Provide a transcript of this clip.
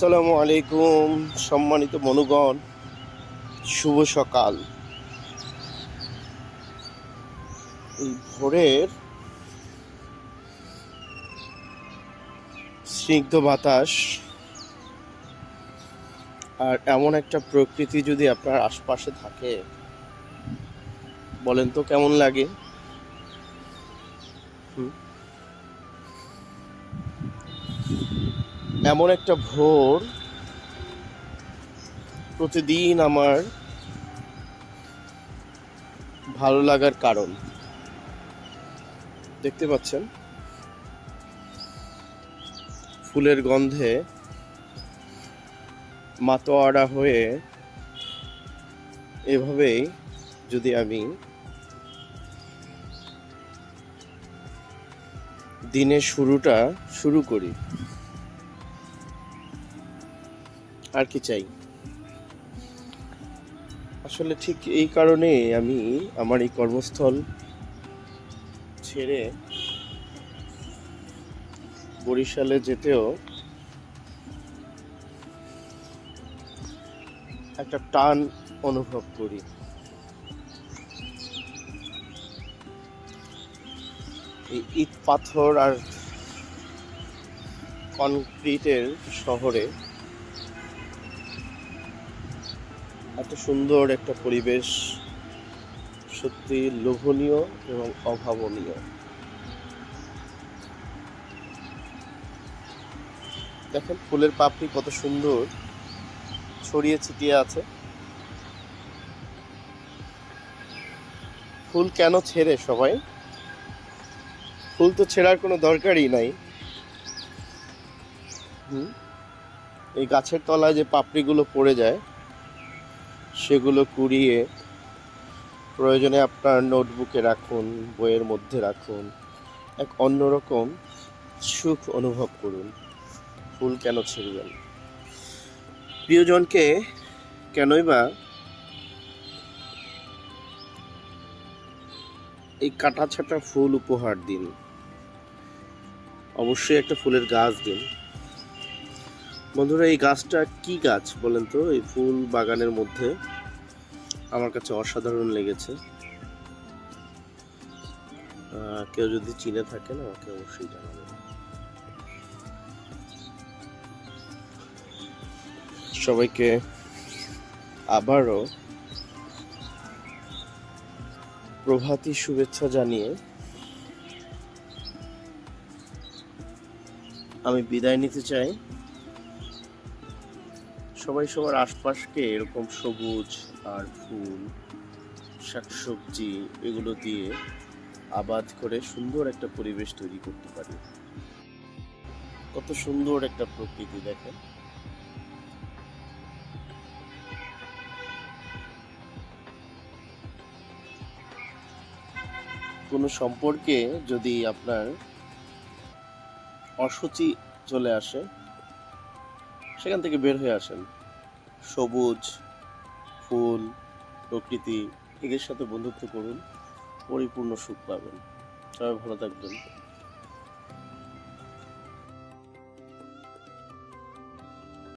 আসসালামু আলাইকুম সম্মানিত বন্ধুগণ, শুভ সকাল। এই ভোরের স্নিগ্ধ বাতাস আর এমন একটা প্রকৃতি যদি আপনার আশপাশে থাকে, বলেন তো কেমন লাগে? হুম? এমন একটা ভোর প্রতিদিন আমার ভালো লাগার কারণ। দেখতে পাচ্ছেন, ফুলের গন্ধে মাতোয়ারা হয়ে এভাবেই যদি আমি দিনের শুরুটা শুরু করি, আর কি চাই? আসলে ঠিক এই কারণে আমি আমার এই কর্মস্থল ছেড়ে বরিশালে যেতেও একটা টান অনুভব করি। এই ইট পাথর আর কনক্রিটের শহরে এত সুন্দর একটা পরিবেশ সত্যি লোভনীয় এবং অভাবনীয়। দেখেন ফুলের পাপড়ি কত সুন্দর ছড়িয়ে ছিটিয়ে আছে। ফুল কেন ছেড়ে সবাই? ফুল তো ছেঁড়ার কোনো দরকারই নাই। এই গাছের তলায় যে পাপড়িগুলো পড়ে যায়, সেগুলো কুড়িয়ে প্রয়োজনে আপনার নোটবুকে রাখুন, বইয়ের মধ্যে রাখুন, এক অন্যরকম সুখ অনুভব করুন। ফুল কেন ছিঁড়বেন? প্রিয়জনকে কেনই বা এই কাটা ছাটা ফুল উপহার দিন? অবশ্যই একটা ফুলের গাছ দিন। বন্ধুরা, এই গাছটা কি গাছ বলেন তো? এই ফুল বাগানের মধ্যে আমার কাছে অসাধারণ লেগেছে। কেউ যদি চিনে থাকেন আমাকে অবশ্যই জানাবেন। সবাইকে আবারও প্রভাতী শুভেচ্ছা জানিয়ে আমি বিদায় নিতে চাই। সবাই সবার আশপাশকে এরকম সবুজ আর ফুল, শাকসবজি এগুলো দিয়ে আবাদ করে সুন্দর একটা পরিবেশ তৈরি করতে পারি। কত সুন্দর একটা প্রকৃতি দেখেন। কোনো সম্পর্কে যদি আপনার অসুচি চলে আসে, সেখান থেকে বের হয়ে আসেন। সবুজ, ফুল, প্রকৃতি এদের সাথে বন্ধুত্ব করুন, পরিপূর্ণ সুখ পাবেন। সবাই ভালো থাকবেন।